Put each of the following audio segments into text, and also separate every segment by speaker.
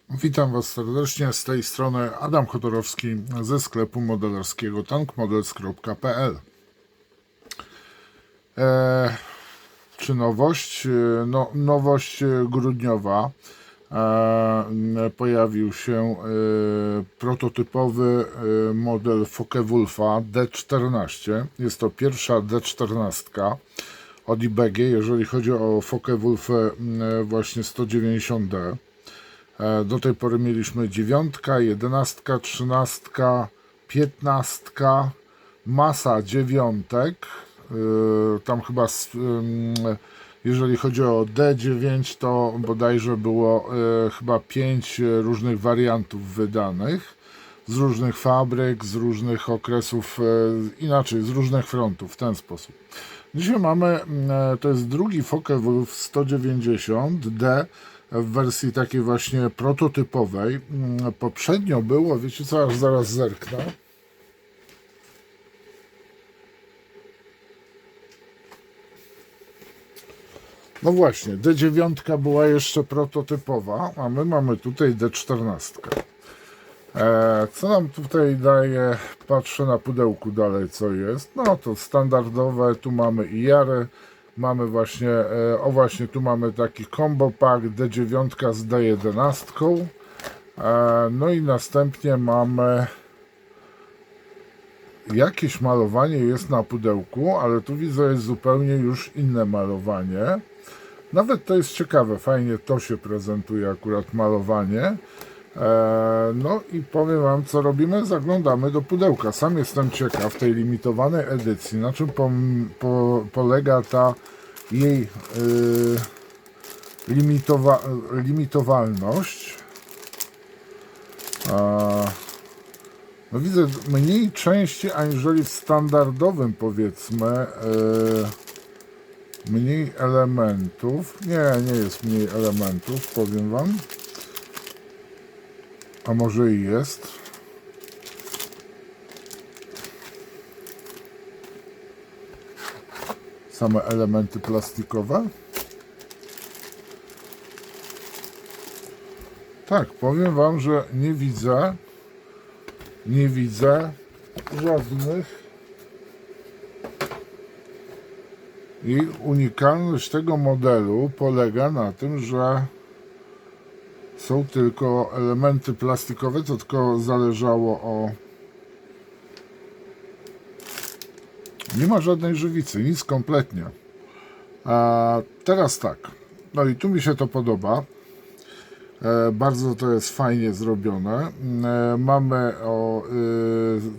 Speaker 1: Witam Was serdecznie, z tej strony Adam Chodorowski ze sklepu modelarskiego tankmodels.pl. Czy nowość? No, nowość grudniowa. Pojawił się prototypowy model Focke-Wulfa D14. Jest to pierwsza D14 od IBG, jeżeli chodzi o Focke-Wulfę właśnie 190D. Do tej pory mieliśmy 9, 11, 13, 15, masa dziewiątek. Tam chyba, jeżeli chodzi o D9, to bodajże było chyba 5 różnych wariantów wydanych z różnych fabryk, z różnych okresów, inaczej, z różnych frontów, w ten sposób. Dzisiaj mamy, to jest drugi Focke-Wulf 190D w wersji takiej właśnie prototypowej. Poprzednio było, wiecie co, aż zaraz zerknę. No właśnie, D9 była jeszcze prototypowa, a my mamy tutaj D14. Co nam tutaj daje? Patrzę na pudełku dalej, co jest. No to standardowe, tu mamy IR, mamy właśnie, właśnie tu mamy taki combo pack D9 z D11. No i następnie mamy jakieś malowanie jest na pudełku, ale tu widzę jest zupełnie już inne malowanie. Nawet to jest ciekawe, fajnie to się prezentuje akurat malowanie. No i powiem Wam, co robimy. Zaglądamy do pudełka. Sam jestem ciekaw tej limitowanej edycji, na czym polega ta jej limitowalność. No widzę mniej części aniżeli w standardowym, powiedzmy, mniej elementów. Nie jest mniej elementów, powiem Wam. A może i jest. Same elementy plastikowe. Tak, powiem Wam, że nie widzę żadnych. I unikalność tego modelu polega na tym, że są tylko elementy plastikowe, to tylko zależało o... Nie ma żadnej żywicy, nic kompletnie. A teraz tak, no i tu mi się to podoba. Bardzo to jest fajnie zrobione. Mamy o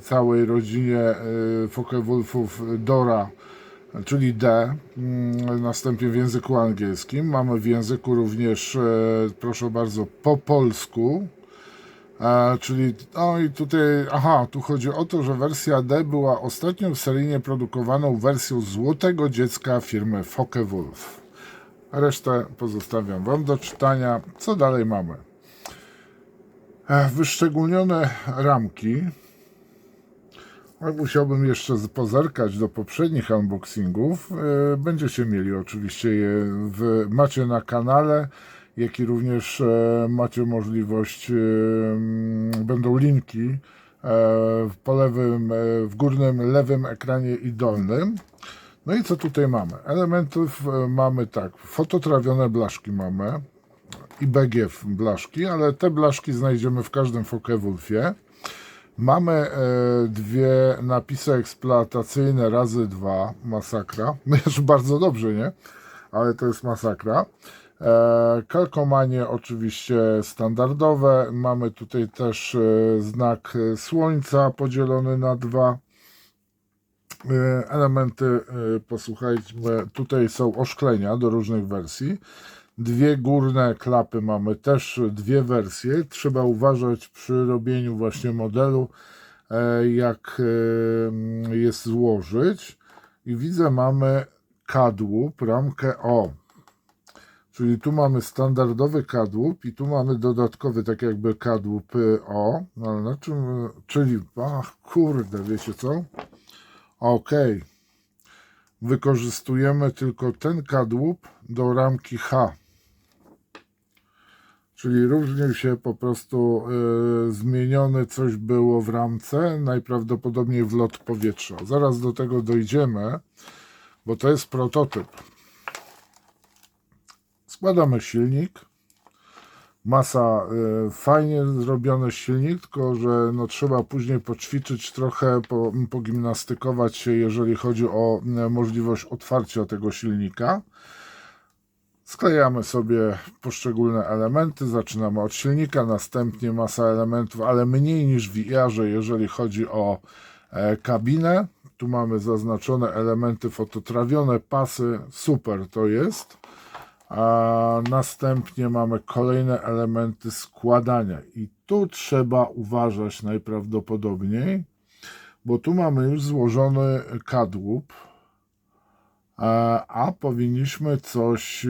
Speaker 1: całej rodzinie Focke-Wulfów Dora, czyli D, następnie w języku angielskim. Mamy w języku również, proszę bardzo, po polsku, czyli, no i tutaj, tu chodzi o to, że wersja D była ostatnią seryjnie produkowaną wersją złotego dziecka firmy Focke-Wulf. Resztę pozostawiam Wam do czytania. Co dalej mamy? Wyszczególnione ramki. Musiałbym jeszcze pozerkać do poprzednich unboxingów. Będziecie mieli oczywiście je macie na kanale, jak i również macie możliwość, będą linki po lewym, w górnym lewym ekranie i dolnym. No i co tutaj mamy? Elementów mamy tak, fototrawione blaszki mamy, IBG blaszki, ale te blaszki znajdziemy w każdym Focke-Wulfie. Mamy dwie napisy eksploatacyjne razy 2, masakra. No już bardzo dobrze, nie? Ale to jest masakra. Kalkomanie oczywiście standardowe. Mamy tutaj też znak słońca podzielony na 2. Elementy, posłuchajcie, tutaj są oszklenia do różnych wersji. Dwie górne klapy mamy też dwie wersje. Trzeba uważać przy robieniu właśnie modelu, jak jest złożyć. I widzę, mamy kadłub, ramkę O. Czyli tu mamy standardowy kadłub i tu mamy dodatkowy, tak jakby kadłub O. No, na czym, czyli, kurde, wiecie co? OK. Wykorzystujemy tylko ten kadłub do ramki H. Czyli różnił się po prostu, zmienione coś było w ramce, najprawdopodobniej wlot powietrza. Zaraz do tego dojdziemy, bo to jest prototyp. Składamy silnik. Masa, fajnie zrobiony silnik, tylko że no, trzeba później poćwiczyć trochę, pogimnastykować się, jeżeli chodzi o możliwość otwarcia tego silnika. Sklejamy sobie poszczególne elementy, zaczynamy od silnika, następnie masa elementów, ale mniej niż w VR-ze, jeżeli chodzi o kabinę. Tu mamy zaznaczone elementy fototrawione, pasy, super to jest. A następnie mamy kolejne elementy składania i tu trzeba uważać najprawdopodobniej, bo tu mamy już złożony kadłub, a powinniśmy coś,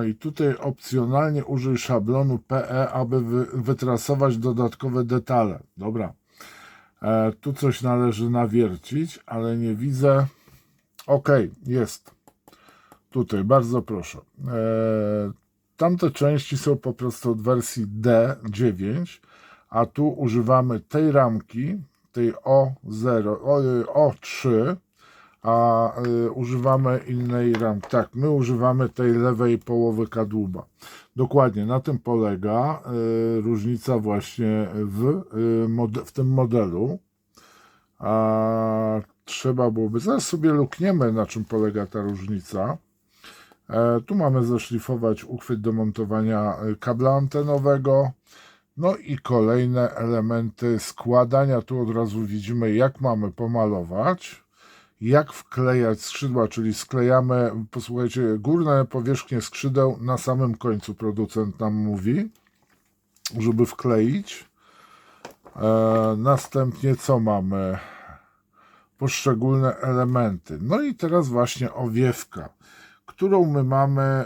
Speaker 1: i tutaj opcjonalnie użyj szablonu PE, aby wytrasować dodatkowe detale. Dobra, tu coś należy nawiercić, ale nie widzę. Ok, jest. Tutaj, bardzo proszę. Tamte części są po prostu od wersji D9, a tu używamy tej ramki, tej O0, O3, a używamy innej ramki. Tak, my używamy tej lewej połowy kadłuba. Dokładnie, na tym polega różnica właśnie w tym modelu. A trzeba byłoby, zaraz sobie lukniemy, na czym polega ta różnica. Tu mamy zaszlifować uchwyt do montowania kabla antenowego. No i kolejne elementy składania. Tu od razu widzimy, jak mamy pomalować, jak wklejać skrzydła, czyli sklejamy, posłuchajcie, górne powierzchnie skrzydeł na samym końcu producent nam mówi, żeby wkleić. Następnie co mamy? Poszczególne elementy. No i teraz właśnie owiewka, którą my mamy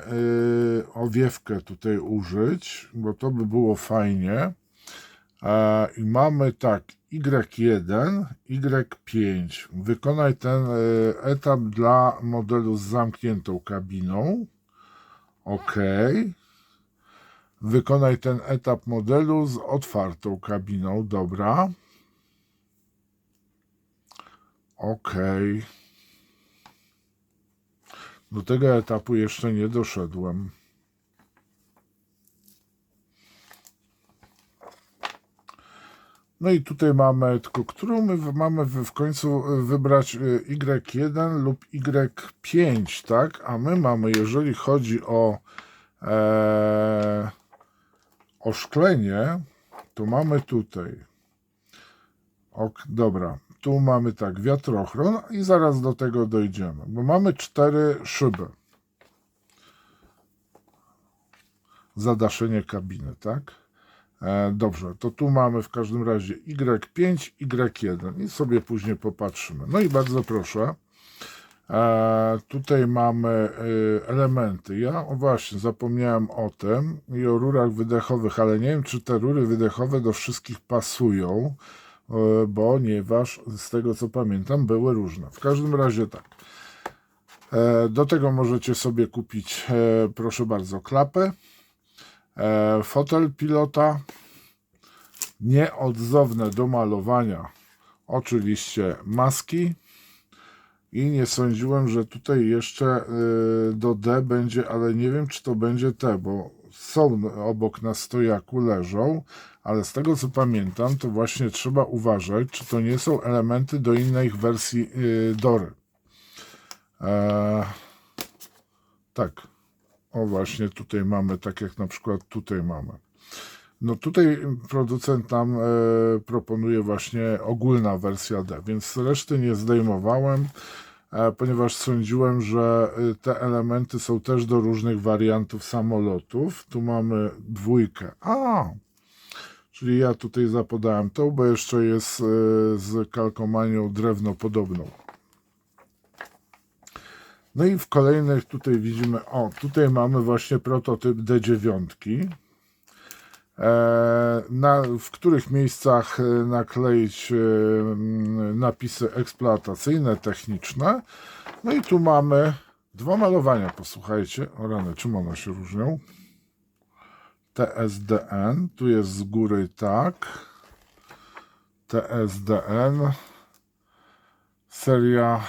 Speaker 1: owiewkę tutaj użyć, bo to by było fajnie. I mamy tak, Y1, Y5. Wykonaj ten etap dla modelu z zamkniętą kabiną. OK. Wykonaj ten etap modelu z otwartą kabiną. Dobra. OK. Do tego etapu jeszcze nie doszedłem. No i tutaj mamy, tylko którą my mamy w końcu wybrać, Y1 lub Y5, tak? A my mamy, jeżeli chodzi o oszklenie, to mamy tutaj. Dobra, tu mamy tak, wiatrochron i zaraz do tego dojdziemy, bo mamy 4 szyby. Zadaszenie kabiny, tak? Dobrze, to tu mamy w każdym razie Y5, Y1 i sobie później popatrzymy. No i bardzo proszę, tutaj mamy elementy. Ja właśnie zapomniałem o tym i o rurach wydechowych, ale nie wiem, czy te rury wydechowe do wszystkich pasują, ponieważ z tego co pamiętam były różne. W każdym razie tak. Do tego możecie sobie kupić, proszę bardzo, klapę, fotel pilota, nieodzowne do malowania, oczywiście maski i nie sądziłem, że tutaj jeszcze do D będzie, ale nie wiem, czy to będzie T, bo są obok na stojaku, leżą, ale z tego co pamiętam, to właśnie trzeba uważać, czy to nie są elementy do innych wersji Dory. Tak, o właśnie tutaj mamy, tak jak na przykład tutaj mamy. No tutaj producent nam proponuje właśnie ogólna wersja D, więc reszty nie zdejmowałem, ponieważ sądziłem, że te elementy są też do różnych wariantów samolotów. Tu mamy dwójkę. Czyli ja tutaj zapodałem tą, bo jeszcze jest z kalkomanią drewno podobną. No i w kolejnych tutaj widzimy, tutaj mamy właśnie prototyp D9. W których miejscach nakleić napisy eksploatacyjne, techniczne. No i tu mamy 2 malowania, posłuchajcie. O rany, czym one się różnią? TSDN, tu jest z góry tak, TSDN, seria,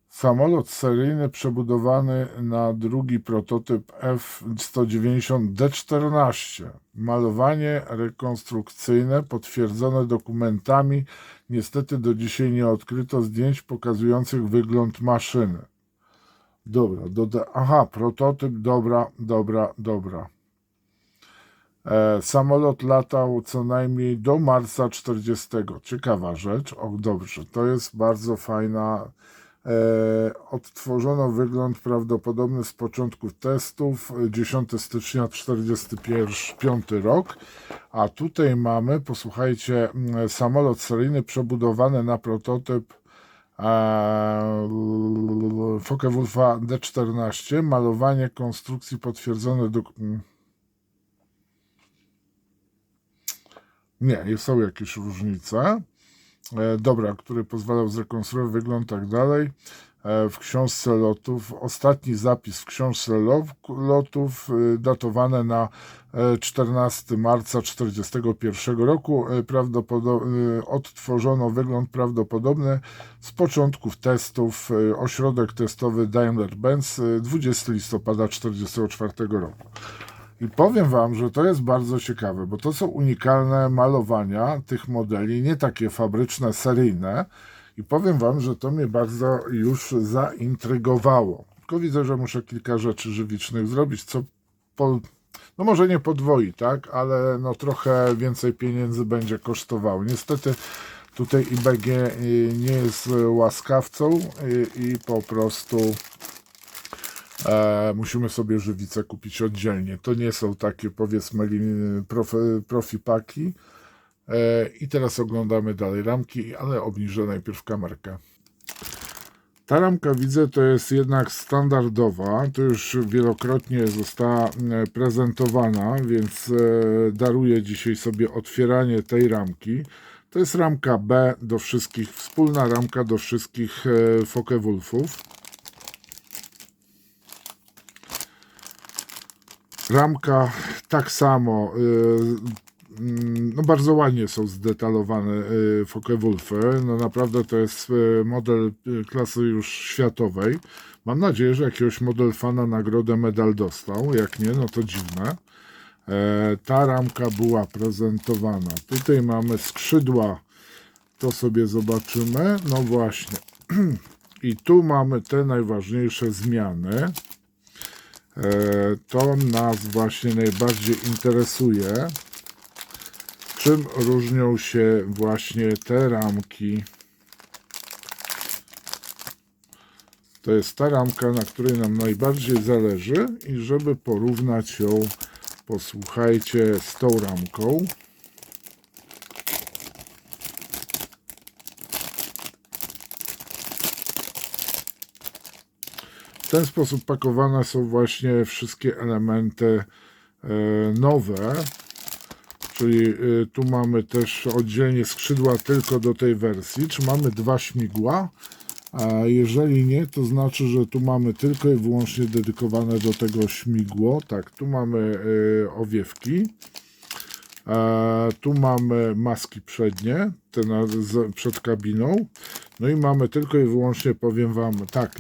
Speaker 1: samolot seryjny przebudowany na drugi prototyp F-190D14, malowanie rekonstrukcyjne potwierdzone dokumentami, niestety do dzisiaj nie odkryto zdjęć pokazujących wygląd maszyny. Dobra, aha, prototyp, dobra. Samolot latał co najmniej do marca 40. Ciekawa rzecz. O, dobrze, to jest bardzo fajna. Odtworzono wygląd prawdopodobny z początków testów, 10 stycznia 1945 rok. A tutaj mamy, posłuchajcie, samolot seryjny przebudowany na prototyp Focke-Wulfa D14, malowanie konstrukcji potwierdzone do... Nie, są jakieś różnice. Dobra, który pozwalał zrekonstruować wygląd, tak dalej. W książce lotów, ostatni zapis w książce lotów, datowane na 14 marca 1941 roku. Odtworzono wygląd prawdopodobny z początków testów. Ośrodek testowy Daimler-Benz, 20 listopada 1944 roku. I powiem Wam, że to jest bardzo ciekawe, bo to są unikalne malowania tych modeli, nie takie fabryczne, seryjne. I powiem Wam, że to mnie bardzo już zaintrygowało. Tylko widzę, że muszę kilka rzeczy żywicznych zrobić, co no może nie podwoi, tak, ale no trochę więcej pieniędzy będzie kosztowało. Niestety tutaj IBG nie jest łaskawcą i po prostu musimy sobie żywicę kupić oddzielnie. To nie są takie, powiedzmy, profipaki. I teraz oglądamy dalej ramki, ale obniżę najpierw kamerkę. Ta ramka, widzę, to jest jednak standardowa. To już wielokrotnie została prezentowana, więc daruję dzisiaj sobie otwieranie tej ramki. To jest ramka B do wszystkich, wspólna ramka do wszystkich Focke-Wulfów. Ramka tak samo, no bardzo ładnie są zdetalowane Focke-Wulfy. No naprawdę to jest model klasy już światowej. Mam nadzieję, że jakiegoś model fana nagrodę medal dostał. Jak nie, no to dziwne. Ta ramka była prezentowana. Tutaj mamy skrzydła, to sobie zobaczymy. No właśnie. I tu mamy te najważniejsze zmiany. To nas właśnie najbardziej interesuje. Czym różnią się właśnie te ramki? To jest ta ramka, na której nam najbardziej zależy i żeby porównać ją, posłuchajcie, z tą ramką. W ten sposób pakowane są właśnie wszystkie elementy nowe, czyli tu mamy też oddzielnie skrzydła tylko do tej wersji. Czy mamy dwa śmigła? A jeżeli nie, to znaczy, że tu mamy tylko i wyłącznie dedykowane do tego śmigło. Tak, tu mamy owiewki. Tu mamy maski przednie, te przed kabiną. No i mamy tylko i wyłącznie, powiem Wam, tak,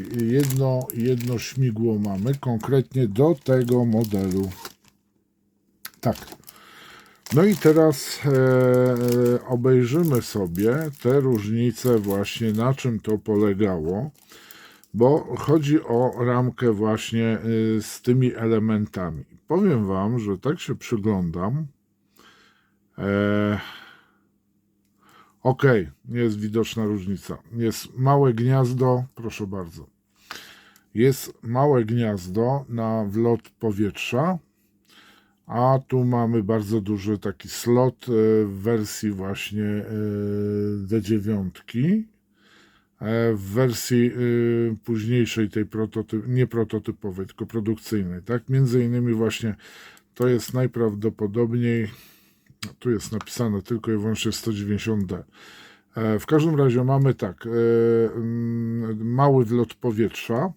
Speaker 1: jedno śmigło mamy konkretnie do tego modelu. Tak. No i teraz obejrzymy sobie te różnice właśnie, na czym to polegało, bo chodzi o ramkę właśnie z tymi elementami. Powiem Wam, że tak się przyglądam. Ok, nie jest widoczna różnica. Jest małe gniazdo, proszę bardzo. Jest małe gniazdo na wlot powietrza, a tu mamy bardzo duży taki slot w wersji właśnie D9. W wersji późniejszej, tej nie prototypowej, tylko produkcyjnej. Tak? Między innymi właśnie to jest najprawdopodobniej, tu jest napisane tylko i wyłącznie 190D. W każdym razie mamy tak, mały wlot powietrza,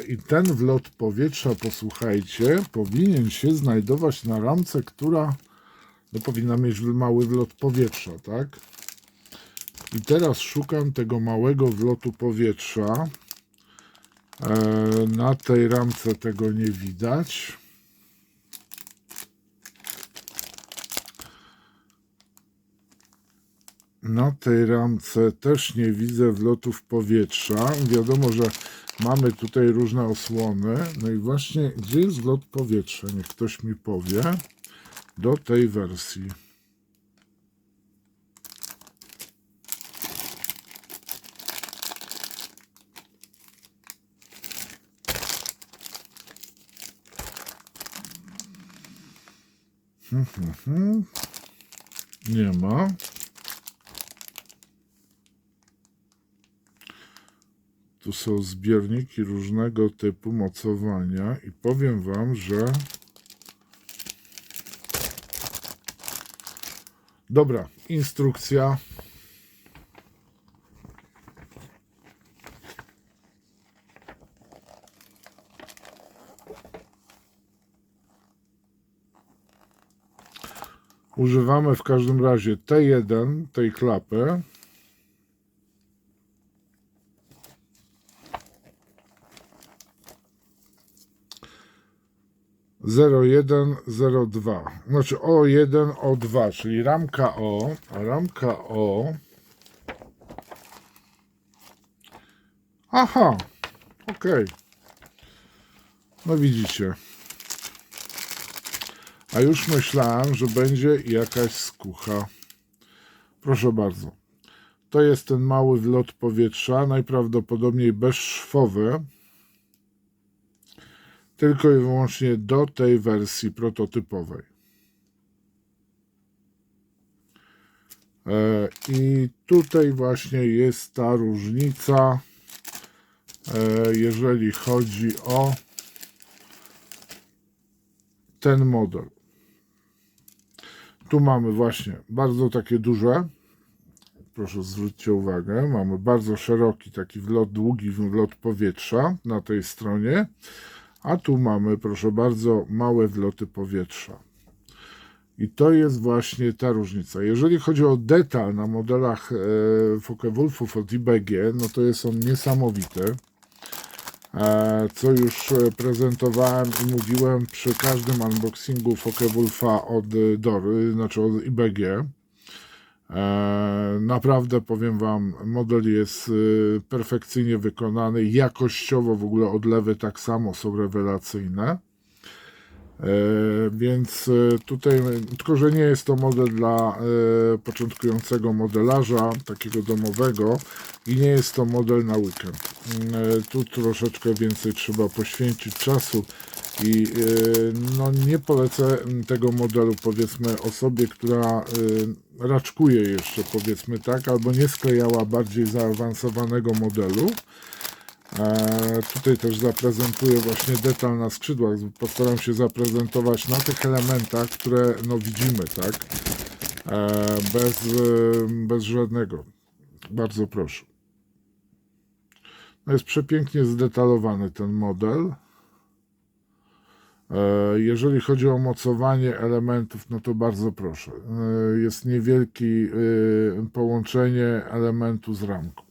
Speaker 1: I ten wlot powietrza, posłuchajcie, powinien się znajdować na ramce, która no, powinna mieć mały wlot powietrza, tak? I teraz szukam tego małego wlotu powietrza. Na tej ramce tego nie widać. Na tej ramce też nie widzę wlotów powietrza. Wiadomo, że mamy tutaj różne osłony. No i właśnie, gdzie jest wlot powietrza? Niech ktoś mi powie do tej wersji. Nie ma. Tu są zbiorniki różnego typu mocowania i powiem wam, że dobra, instrukcja. Używamy w każdym razie T1, tej klapy. O1, O2, znaczy O1, O2, czyli ramka O, a ramka O. Aha, ok. No widzicie. A już myślałem, że będzie jakaś skucha. Proszę bardzo. To jest ten mały wlot powietrza, najprawdopodobniej bezszwowy. Tylko i wyłącznie do tej wersji prototypowej. I tutaj właśnie jest ta różnica, jeżeli chodzi o ten model. Tu mamy właśnie bardzo takie duże, proszę zwróćcie uwagę, mamy bardzo szeroki taki wlot, długi wlot powietrza na tej stronie, a tu mamy, proszę bardzo, małe wloty powietrza. I to jest właśnie ta różnica. Jeżeli chodzi o detal na modelach Focke-Wulfów od IBG, no to jest on niesamowity. Co już prezentowałem i mówiłem przy każdym unboxingu Focke-Wulfa od Dory, znaczy od IBG. Naprawdę powiem wam, model jest perfekcyjnie wykonany, jakościowo w ogóle odlewy tak samo są rewelacyjne. Więc tutaj, tylko że nie jest to model dla początkującego modelarza, takiego domowego, i nie jest to model na weekend. Tu troszeczkę więcej trzeba poświęcić czasu i no, nie polecę tego modelu, powiedzmy, osobie, która raczkuje jeszcze, powiedzmy tak, albo nie sklejała bardziej zaawansowanego modelu. Tutaj też zaprezentuję właśnie detal na skrzydłach. Postaram się zaprezentować na tych elementach, które no widzimy, tak? Bez żadnego. Bardzo proszę. No jest przepięknie zdetalowany ten model. Jeżeli chodzi o mocowanie elementów, no to bardzo proszę. Jest niewielkie połączenie elementu z ramką.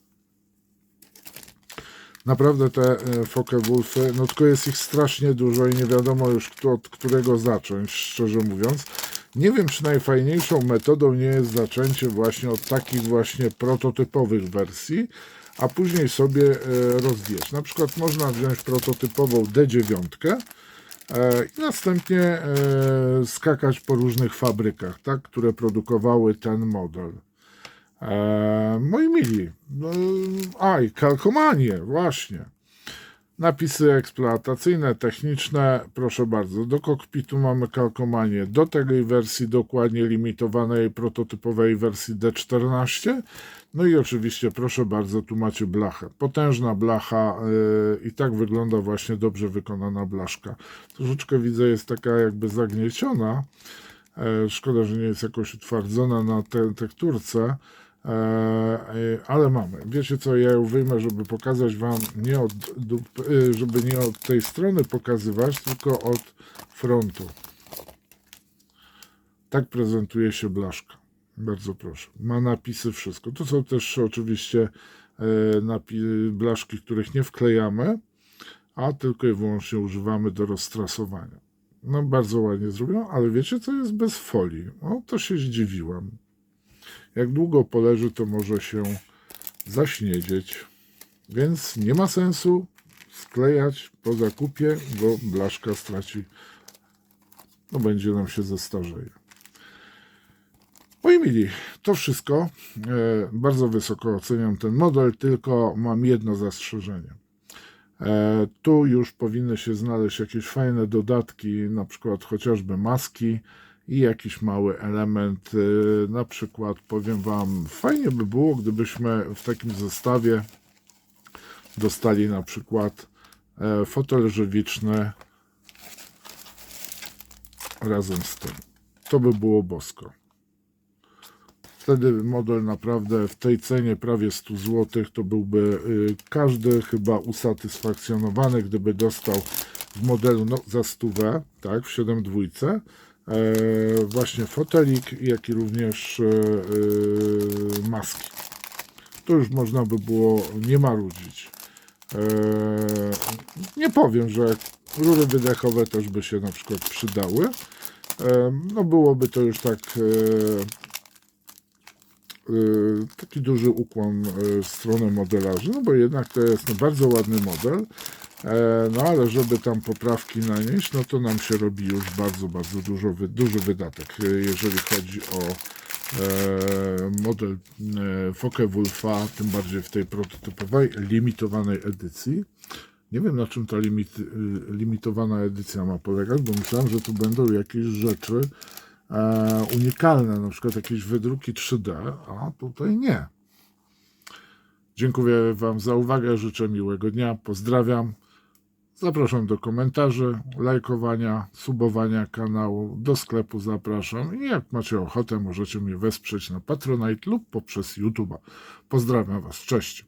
Speaker 1: Naprawdę te Focke-Wulfy, no tylko jest ich strasznie dużo i nie wiadomo już od którego zacząć, szczerze mówiąc. Nie wiem, czy najfajniejszą metodą nie jest zaczęcie właśnie od takich właśnie prototypowych wersji, a później sobie rozwijać. Na przykład można wziąć prototypową D9 i następnie skakać po różnych fabrykach, tak, które produkowały ten model. Moi mili, i kalkomanie, właśnie. Napisy eksploatacyjne, techniczne, proszę bardzo. Do kokpitu mamy kalkomanię do tej wersji dokładnie limitowanej, prototypowej wersji D14. No i oczywiście, proszę bardzo, tu macie blachę. Potężna blacha i tak wygląda właśnie dobrze wykonana blaszka. Troszeczkę widzę, jest taka jakby zagnieciona. Szkoda, że nie jest jakoś utwardzona na tekturce. Ale mamy. Wiecie co, ja ją wyjmę, żeby pokazać Wam, nie od, żeby nie od tej strony pokazywać, tylko od frontu. Tak prezentuje się blaszka. Bardzo proszę. Ma napisy, wszystko. To są też oczywiście blaszki, których nie wklejamy, a tylko i wyłącznie używamy do roztrasowania. No bardzo ładnie zrobione, ale wiecie co, jest bez folii. O, to się zdziwiłam. Jak długo poleży, to może się zaśniedzieć. Więc nie ma sensu sklejać po zakupie, bo blaszka straci, no będzie nam się zestarzeje. Moi mili, to wszystko. Bardzo wysoko oceniam ten model, tylko mam jedno zastrzeżenie. Tu już powinny się znaleźć jakieś fajne dodatki, na przykład chociażby maski i jakiś mały element. Na przykład powiem Wam, fajnie by było, gdybyśmy w takim zestawie dostali na przykład fotel żywiczny razem z tym. To by było bosko. Wtedy model naprawdę w tej cenie prawie 100 zł to byłby każdy chyba usatysfakcjonowany, gdyby dostał w modelu no, za 100, tak, w 7.2 właśnie fotelik, jak i również maski. To już można by było nie marudzić. Nie powiem, że rury wydechowe też by się na przykład przydały. No byłoby to już tak taki duży ukłon w stronę modelarzy, no bo jednak to jest no, bardzo ładny model, no ale żeby tam poprawki nanieść, no to nam się robi już bardzo duży wydatek, jeżeli chodzi o model Focke-Wulfa, tym bardziej w tej prototypowej, limitowanej edycji. Nie wiem, na czym ta limitowana edycja ma polegać, bo myślałem, że tu będą jakieś rzeczy unikalne, na przykład jakieś wydruki 3D, a tutaj nie. Dziękuję Wam za uwagę, życzę miłego dnia, pozdrawiam. Zapraszam do komentarzy, lajkowania, subowania kanału, do sklepu zapraszam i jak macie ochotę, możecie mnie wesprzeć na Patronite lub poprzez YouTube'a. Pozdrawiam Was, cześć.